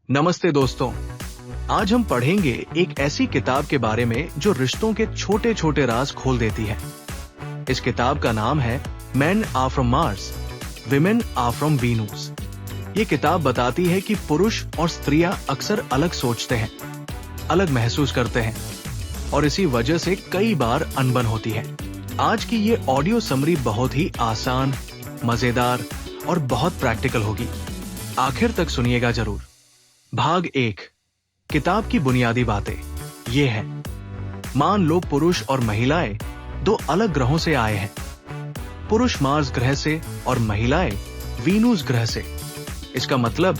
नमस्ते दोस्तों, आज हम पढ़ेंगे एक ऐसी किताब के बारे में जो रिश्तों के छोटे छोटे राज खोल देती है। इस किताब का नाम है Men Are From Mars, Women Are From Venus। ये किताब बताती है कि पुरुष और स्त्रियां अक्सर अलग सोचते हैं, अलग महसूस करते हैं और इसी वजह से कई बार अनबन होती है। आज की ये ऑडियो समरी बहुत ही आसान, मजेदार और बहुत प्रैक्टिकल होगी। आखिर तक सुनिएगा जरूर। भाग 1, किताब की बुनियादी बातें ये है। मान लो पुरुष और महिलाएं दो अलग ग्रहों से आए हैं। पुरुष मार्स ग्रह से और महिलाएं वीनूस ग्रह से। इसका मतलब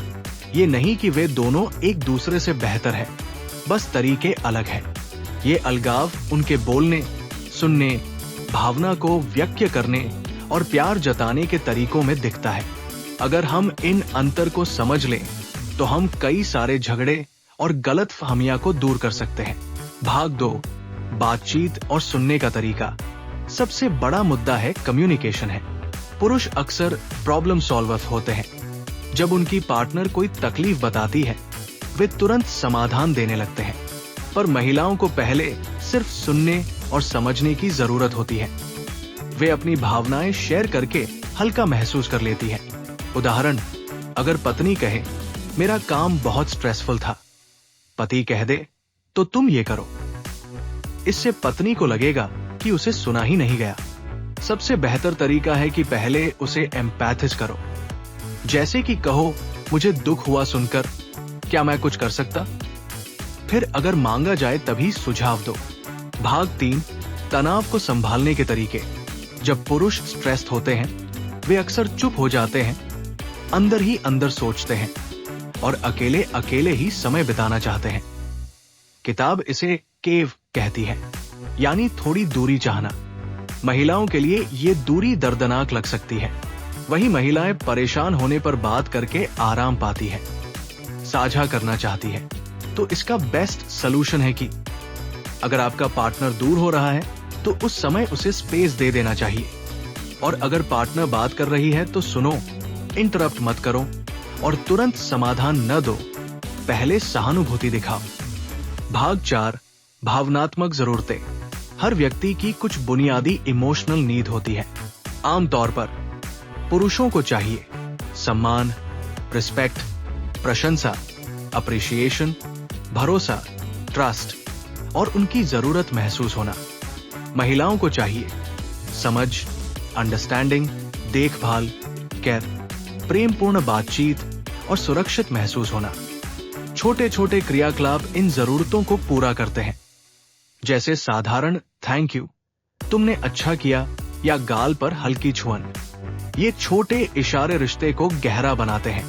ये नहीं कि वे दोनों एक दूसरे से बेहतर हैं, बस तरीके अलग हैं। ये अलगाव उनके बोलने, सुनने, भावना को व्यक्त करने और प्यार जताने के तरीकों में दिखता है। अगर हम इन अंतर को समझ लें तो हम कई सारे झगड़े और गलतफहमियां को दूर कर सकते हैं। भाग 2, बातचीत और सुनने का तरीका। सबसे बड़ा मुद्दा है कम्युनिकेशन है। पुरुष अक्सर प्रॉब्लम सॉल्वर होते हैं। जब उनकी पार्टनर कोई तकलीफ बताती है वे तुरंत समाधान देने लगते हैं, पर महिलाओं को पहले सिर्फ सुनने और समझने की जरूरत होती है। वे अपनी भावनाएं शेयर करके हल्का महसूस कर लेती हैं। उदाहरण, अगर पत्नी कहे मेरा काम बहुत स्ट्रेसफुल था, पति कह दे तो तुम ये करो, इससे पत्नी को लगेगा कि उसे सुना ही नहीं गया। सबसे बेहतर तरीका है कि पहले उसे एम्पैथिस करो। जैसे कि कहो, मुझे दुख हुआ सुनकर, क्या मैं कुछ कर सकता? फिर अगर मांगा जाए तभी सुझाव दो। भाग 3, तनाव को संभालने के तरीके। जब पुरुष स्ट्रेस्ड होते हैं वे अक्सर चुप हो जाते हैं, अंदर ही अंदर सोचते हैं और अकेले अकेले ही समय बिताना चाहते हैं। किताब इसे केव कहती है, यानी थोड़ी दूरी चाहना। महिलाओं के लिए ये दूरी दर्दनाक लग सकती है। वहीं महिलाएं परेशान होने पर बात करके आराम पाती है, साझा करना चाहती है। तो इसका बेस्ट सलूशन है कि अगर आपका पार्टनर दूर हो रहा है तो उस समय उसे स्पेस दे देना चाहिए, और अगर पार्टनर बात कर रही है तो सुनो, इंटरप्ट मत करो और तुरंत समाधान न दो, पहले सहानुभूति दिखाओ। भाग 4, भावनात्मक जरूरतें। हर व्यक्ति की कुछ बुनियादी इमोशनल नीड होती है। आमतौर पर पुरुषों को चाहिए सम्मान, रिस्पेक्ट, प्रशंसा, अप्रिशिएशन, भरोसा, ट्रस्ट और उनकी जरूरत महसूस होना। महिलाओं को चाहिए समझ, अंडरस्टैंडिंग, देखभाल, केयर, प्रेमपूर्ण बातचीत और सुरक्षित महसूस होना। छोटे छोटे क्रियाकलाप इन जरूरतों को पूरा करते हैं, जैसे साधारण थैंक यू, तुमने अच्छा किया, या गाल पर हल्की छुअन। ये छोटे इशारे रिश्ते को गहरा बनाते हैं।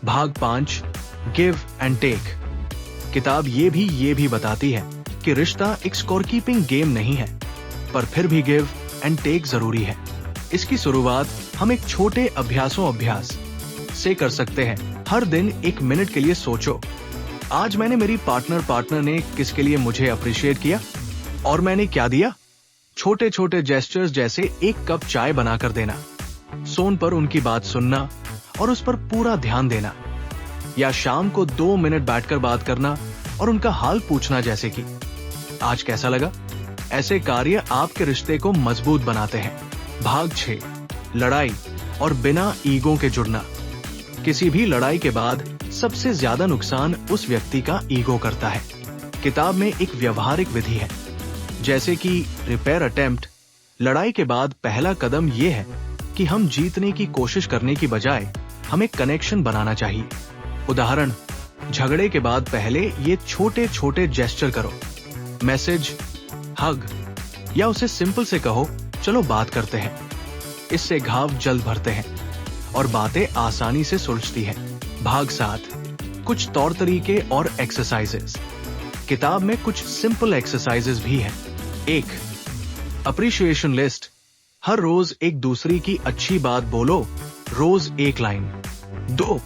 भाग 5, गिव एंड टेक। किताब ये भी बताती है कि रिश्ता एक स्कोर कीपिंग गेम नहीं है, पर फिर भी गिव एंड टेक जरूरी है। इसकी शुरुआत हम एक छोटे अभ्यास से कर सकते हैं। हर दिन 1 मिनट के लिए सोचो, आज मैंने मेरी पार्टनर ने किसके लिए मुझे अप्रिशिएट किया और मैंने क्या दिया। छोटे छोटे जेस्चर्स जैसे 1 कप चाय बनाकर देना, फोन पर उनकी बात सुनना और उस पर पूरा ध्यान देना, या शाम को 2 मिनट बैठकर बात करना और उनका हाल पूछना, जैसे कि आज कैसा लगा। ऐसे कार्य आपके रिश्ते को मजबूत बनाते हैं। भाग 6, लड़ाई और बिना ईगो के जुड़ना। किसी भी लड़ाई के बाद सबसे ज्यादा नुकसान उस व्यक्ति का ईगो करता है। किताब में एक व्यवहारिक विधि है, जैसे कि रिपेयर अटेम्प्ट। लड़ाई के बाद पहला कदम यह है कि हम जीतने की कोशिश करने की बजाय हमें कनेक्शन बनाना चाहिए। उदाहरण, झगड़े के बाद पहले ये छोटे छोटे जेस्चर करो, मैसेज, हग, या उसे सिंपल से कहो चलो बात करते हैं। इससे घाव जल्द भरते हैं और बातें आसानी से सुलझती हैं। भाग 7, कुछ तौर तरीके और एक्सरसाइजेस। किताब में कुछ सिंपल एक्सरसाइजेस भी हैं। 1, अप्रिशिएशन लिस्ट। हर रोज एक दूसरी की अच्छी बात बोलो, रोज 1 लाइन। 2,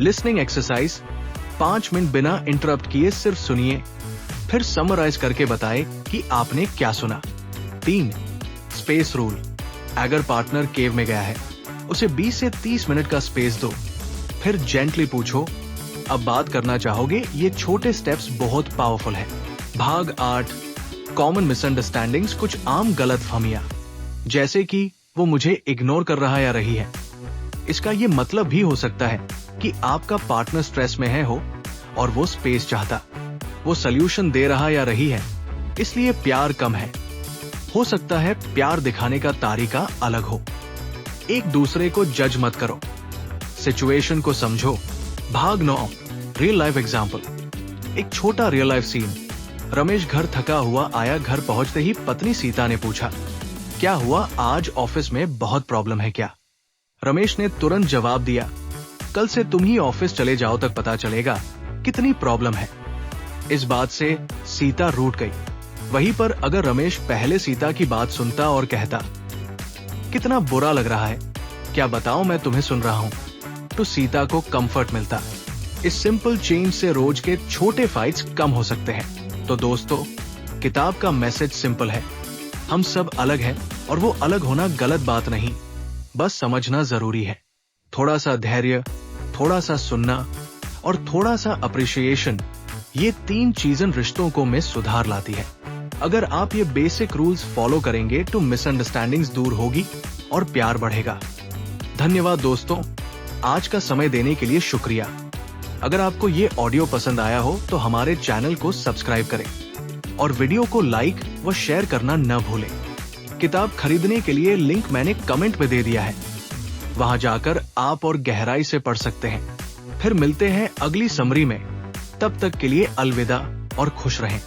listening exercise. 5 मिनट बिना इंटरप्ट किए सिर्फ सुनिए, फिर समराइज करके बताए कि आपने क्या सुना। 3, स्पेस रूल। अगर पार्टनर केव में गया है उसे 20 से 30 मिनट का स्पेस दो, फिर जेंटली पूछो अब बात करना चाहोगे ये छोटे स्टेप्स बहुत पावरफुल है। भाग 8, कॉमन मिसअंडरस्टैंडिंग्स, कुछ आम गलतफहमियां, जैसे कि वो मुझे इग्नोर कर रहा या रही है। इसका ये मतलब भी हो सकता है कि आपका पार्टनर स्ट्रेस में है हो और वो स्पेस चाहता, वो सल्यूशन दे रहा या रही है, इसलिए प्यार कम है। हो सकता है प्यार दिखाने का तरीका अलग हो। एक दूसरे को जज मत करो, सिचुएशन को समझो। भाग 9, रियल लाइफ एग्जाम्पल। एक छोटा रियल लाइफ सीन। रमेश घर थका हुआ आया, घर पहुंचते ही पत्नी सीता ने पूछा, क्या हुआ, आज ऑफिस में बहुत प्रॉब्लम है क्या? रमेश ने तुरंत जवाब दिया, कल से तुम ही ऑफिस चले जाओ तक पता चलेगा कितनी प्रॉब्लम है। इस बात से सीता रूठ गई। वहीं पर अगर रमेश पहले सीता की बात सुनता और कहता, कितना बुरा लग रहा है, क्या बताऊं, मैं तुम्हें सुन रहा हूं, तो सीता को कंफर्ट मिलता। इस सिंपल चेंज से रोज के छोटे फाइट्स कम हो सकते हैं। तो दोस्तों, किताब का मैसेज सिंपल है, हम सब अलग हैं और वो अलग होना गलत बात नहीं, बस समझना जरूरी है। थोड़ा सा धैर्य, थोड़ा सा सुनना और थोड़ा सा अप्रिशिएशन, ये 3 चीजें रिश्तों को में सुधार लाती है। अगर आप ये बेसिक रूल्स फॉलो करेंगे तो मिसअंडरस्टैंडिंग्स दूर होगी और प्यार बढ़ेगा। धन्यवाद दोस्तों, आज का समय देने के लिए शुक्रिया। अगर आपको ये ऑडियो पसंद आया हो तो हमारे चैनल को सब्सक्राइब करें और वीडियो को लाइक व शेयर करना न भूलें। किताब खरीदने के लिए लिंक मैंने कमेंट में दे दिया है, वहां जाकर आप और गहराई से पढ़ सकते हैं। फिर मिलते हैं अगली समरी में, तब तक के लिए अलविदा और खुश रहें।